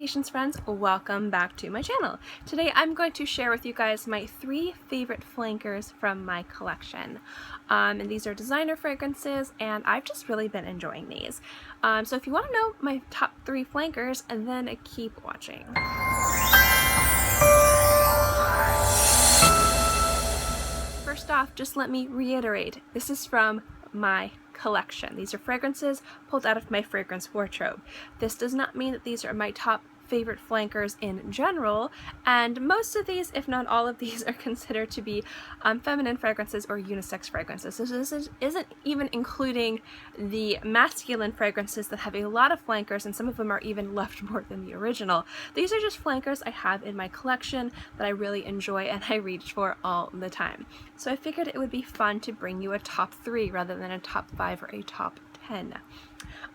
Salutations friends, welcome back to my channel. Today I'm going to share with you guys my 3 favorite flankers from my collection. And these are designer fragrances and I've just really been enjoying these. So if you want to know my top 3 flankers, and then keep watching. First off, just let me reiterate, this is from my collection. These are fragrances pulled out of my fragrance wardrobe. This does not mean that these are my top favorite flankers in general, and most of these, if not all of these, are considered to be feminine fragrances or unisex fragrances. So this isn't even including the masculine fragrances that have a lot of flankers, and some of them are even left more than the original. These are just flankers I have in my collection that I really enjoy and I reach for all the time. So I figured it would be fun to bring you a top 3 rather than a top 5 or a top 10.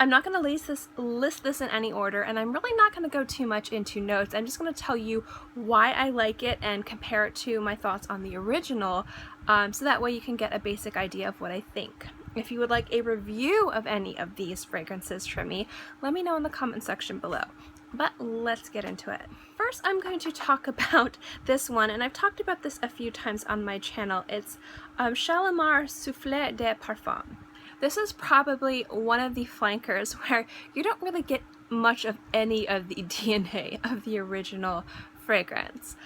I'm not going to list this in any order, and I'm really not going to go too much into notes. I'm just going to tell you why I like it and compare it to my thoughts on the original, so that way you can get a basic idea of what I think. If you would like a review of any of these fragrances from me, let me know in the comment section below. But let's get into it. First, I'm going to talk about this one, and I've talked about this a few times on my channel. It's Shalimer Souffle de Parfum. This is probably one of the flankers where you don't really get much of any of the DNA of the original fragrance.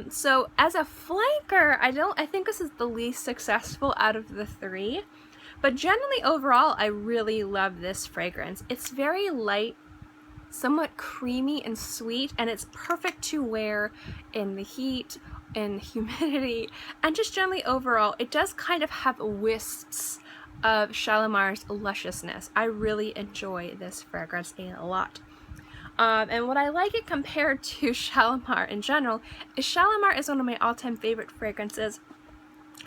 So as a flanker, I think this is the least successful out of the 3, but generally overall, I really love this fragrance. It's very light, somewhat creamy and sweet, and it's perfect to wear in the heat, in humidity, and just generally overall, it does kind of have wisps of Shalimer's lusciousness. I really enjoy this fragrance a lot. And what I like it compared to Shalimer in general is Shalimer is one of my all-time favorite fragrances.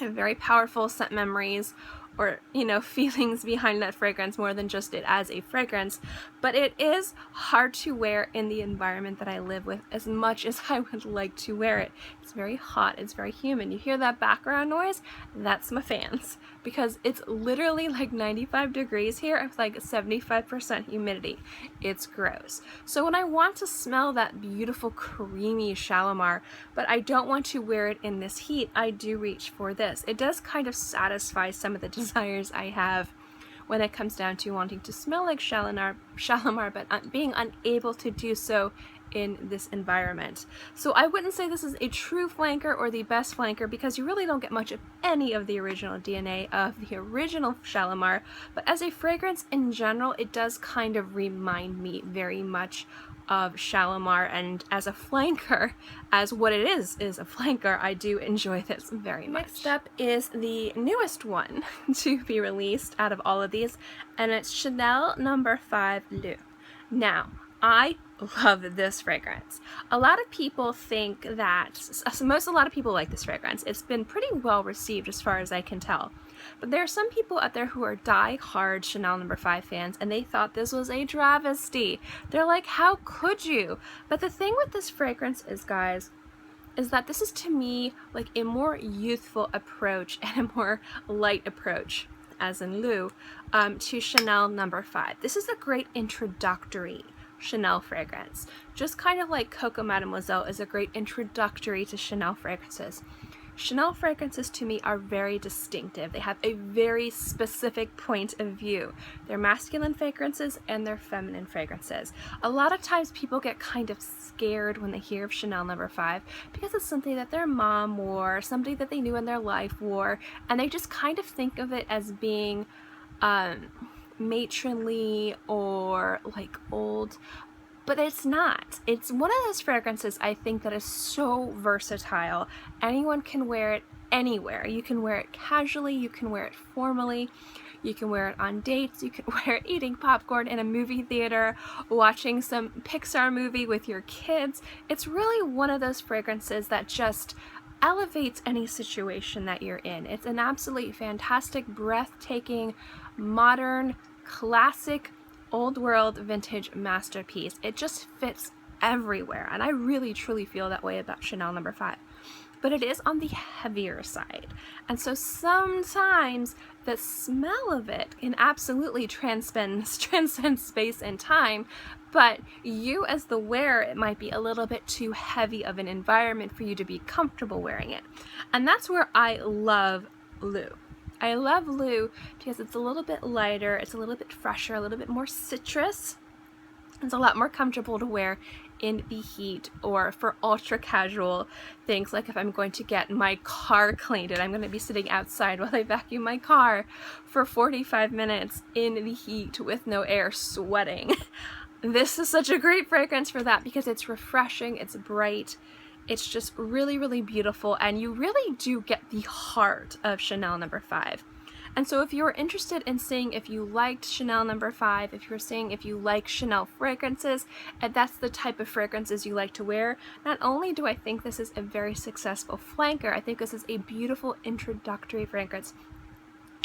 I have very powerful scent memories, or feelings behind that fragrance more than just it as a fragrance, but it is hard to wear in the environment that I live with as much as I would like to wear it. It's very hot, it's very humid. You hear that background noise? That's my fans, because it's literally like 95 degrees here with like 75% humidity. It's gross. So when I want to smell that beautiful creamy Shalimer, but I don't want to wear it in this heat, I do reach for this. It does kind of satisfy some of the desires I have when it comes down to wanting to smell like Shalimer, but being unable to do so in this environment. So I wouldn't say this is a true flanker or the best flanker, because you really don't get much of any of the original DNA of the original Shalimer, but as a fragrance in general, it does kind of remind me very much of Shalimer, and as a flanker, as what it is a flanker, I do enjoy this very much. Next up is the newest one to be released out of all of these, and it's Chanel No. 5 Le. Now, I love this fragrance. A lot of people think that, a lot of people like this fragrance. It's been pretty well received as far as I can tell. But there are some people out there who are die-hard Chanel No. 5 fans, and they thought this was a travesty. They're like, how could you? But the thing with this fragrance is, guys, is that this is to me like a more youthful approach and a more light approach, as in Lou, to Chanel No. 5. This is a great introductory Chanel fragrance. Just kind of like Coco Mademoiselle is a great introductory to Chanel fragrances. Chanel fragrances to me are very distinctive. They have a very specific point of view. They're masculine fragrances and they're feminine fragrances. A lot of times people get kind of scared when they hear of Chanel No. 5 because it's something that their mom wore, something that they knew in their life wore, and they just kind of think of it as being matronly or like old, but it's not. It's one of those fragrances I think that is so versatile. Anyone can wear it anywhere. You can wear it casually, you can wear it formally, you can wear it on dates, you can wear it eating popcorn in a movie theater, watching some Pixar movie with your kids. It's really one of those fragrances that just elevates any situation that you're in. It's an absolutely fantastic, breathtaking, modern, classic, old world, vintage masterpiece. It just fits everywhere, and I really truly feel that way about Chanel No. 5. But it is on the heavier side, and so sometimes the smell of it can absolutely transcend space and time, but you as the wearer, it might be a little bit too heavy of an environment for you to be comfortable wearing it. And that's where I love Lou. I love Lou because it's a little bit lighter, it's a little bit fresher, a little bit more citrus. It's a lot more comfortable to wear in the heat or for ultra casual things, like if I'm going to get my car cleaned and I'm going to be sitting outside while I vacuum my car for 45 minutes in the heat with no air, sweating. This is such a great fragrance for that because it's refreshing, it's bright, it's just really, really beautiful, and you really do get the heart of Chanel No. 5. And so if you're interested in seeing if you liked Chanel No. 5, if you're seeing if you like Chanel fragrances, and that's the type of fragrances you like to wear, not only do I think this is a very successful flanker, I think this is a beautiful introductory fragrance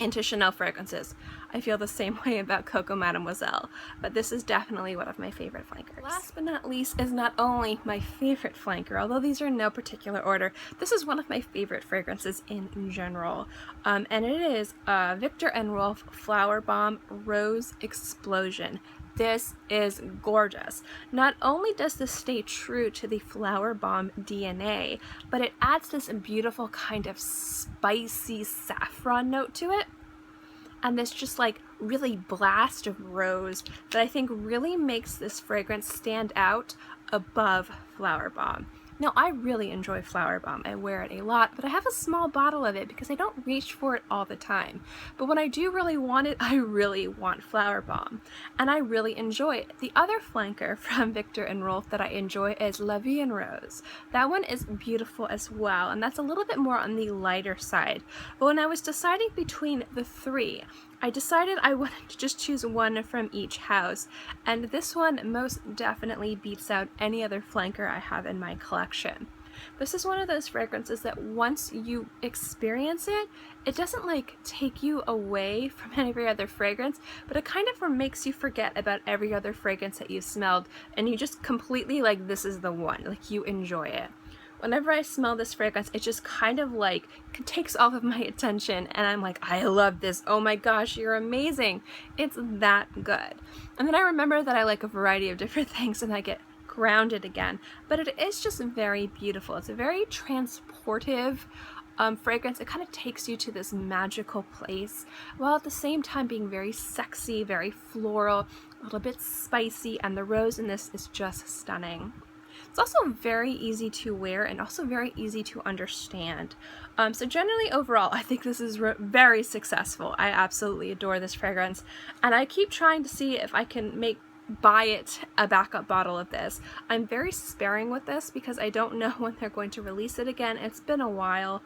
into Chanel fragrances. I feel the same way about Coco Mademoiselle, but this is definitely one of my favorite flankers. Last but not least is not only my favorite flanker, although these are in no particular order, this is one of my favorite fragrances in general, and it is Viktor Rolf Flowerbomb Rose Explosion. This is gorgeous. Not only does this stay true to the Flowerbomb DNA, but it adds this beautiful kind of spicy saffron note to it. And this just like really blast of rose that I think really makes this fragrance stand out above Flowerbomb. Now, I really enjoy Flowerbomb. I wear it a lot, but I have a small bottle of it because I don't reach for it all the time. But when I do really want it, I really want Flowerbomb, and I really enjoy it. The other flanker from Viktor Rolf that I enjoy is La Vie en Rose. That one is beautiful as well, and that's a little bit more on the lighter side. But when I was deciding between the three, I decided I wanted to just choose one from each house, and this one most definitely beats out any other flanker I have in my collection. This is one of those fragrances that once you experience it, it doesn't like take you away from every other fragrance, but it kind of makes you forget about every other fragrance that you've smelled, and you just completely like, this is the one, like you enjoy it. Whenever I smell this fragrance, it just kind of like takes all of my attention, and I'm like, I love this. Oh my gosh, you're amazing. It's that good. And then I remember that I like a variety of different things and I get grounded again. But it is just very beautiful. It's a very transportive fragrance. It kind of takes you to this magical place, while at the same time being very sexy, very floral, a little bit spicy, and the rose in this is just stunning. It's also very easy to wear and also very easy to understand. So generally overall, I think this is very successful. I absolutely adore this fragrance, and I keep trying to see if I can buy it a backup bottle of this. I'm very sparing with this because I don't know when they're going to release it again. It's been a while.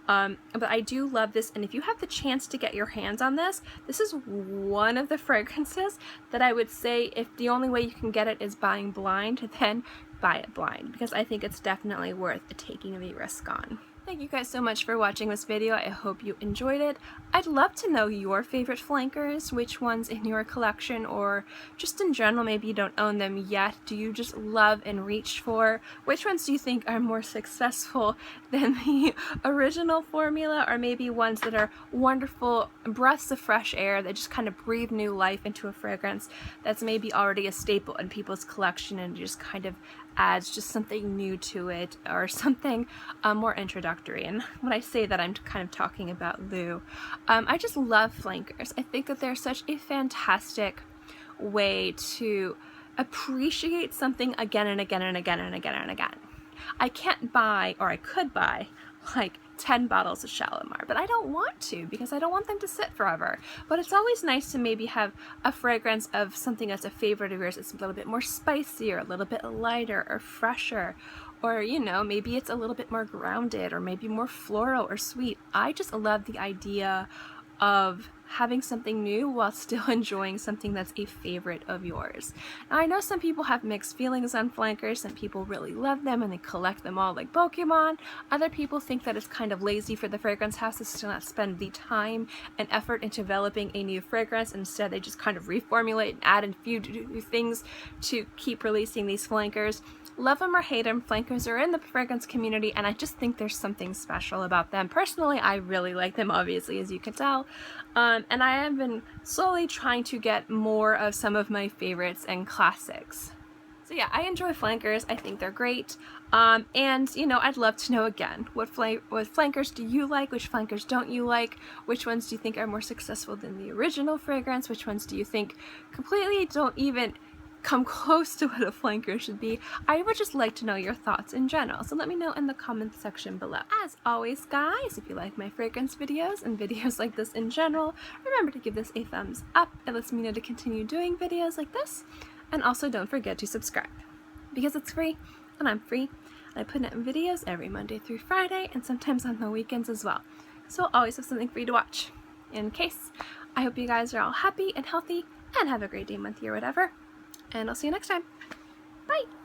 But I do love this, and if you have the chance to get your hands on this, this is one of the fragrances that I would say if the only way you can get it is buying blind, then buy it blind, because I think it's definitely worth taking the risk on. Thank you guys so much for watching this video. I hope you enjoyed it. I'd love to know your favorite flankers, which ones in your collection, or just in general, maybe you don't own them yet. Do you just love and reach for? Which ones do you think are more successful than the original formula, or maybe ones that are wonderful breaths of fresh air that just kind of breathe new life into a fragrance that's maybe already a staple in people's collection and just kind of adds just something new to it, or something more introductory. And when I say that, I'm kind of talking about Lou. I just love flankers. I think that they're such a fantastic way to appreciate something again and again and again and again and again. I can't buy, or I could buy, like 10 bottles of Shalimer, but I don't want to because I don't want them to sit forever. But it's always nice to maybe have a fragrance of something that's a favorite of yours. It's a little bit more spicy, or a little bit lighter, or fresher, or, you know, maybe it's a little bit more grounded, or maybe more floral or sweet. I just love the idea of having something new while still enjoying something that's a favorite of yours. Now, I know some people have mixed feelings on flankers. Some people really love them and they collect them all like Pokemon. Other people think that it's kind of lazy for the fragrance houses to not spend the time and effort in developing a new fragrance. Instead, they just kind of reformulate and add a few things to keep releasing these flankers. Love them or hate them, flankers are in the fragrance community, and I just think there's something special about them. Personally, I really like them, obviously, as you can tell, and I have been slowly trying to get more of some of my favorites and classics. So yeah, I enjoy flankers. I think they're great. And you know, I'd love to know again, what flankers do you like? Which flankers don't you like? Which ones do you think are more successful than the original fragrance? Which ones do you think completely don't even come close to what a flanker should be? I would just like to know your thoughts in general, so let me know in the comments section below. As always, guys, if you like my fragrance videos and videos like this in general, remember to give this a thumbs up. It lets me know to continue doing videos like this. And also don't forget to subscribe, because it's free and I'm free, and I put out videos every Monday through Friday and sometimes on the weekends as well. So I'll always have something for you to watch. In case, I hope you guys are all happy and healthy and have a great day, month, year, whatever. And I'll see you next time. Bye!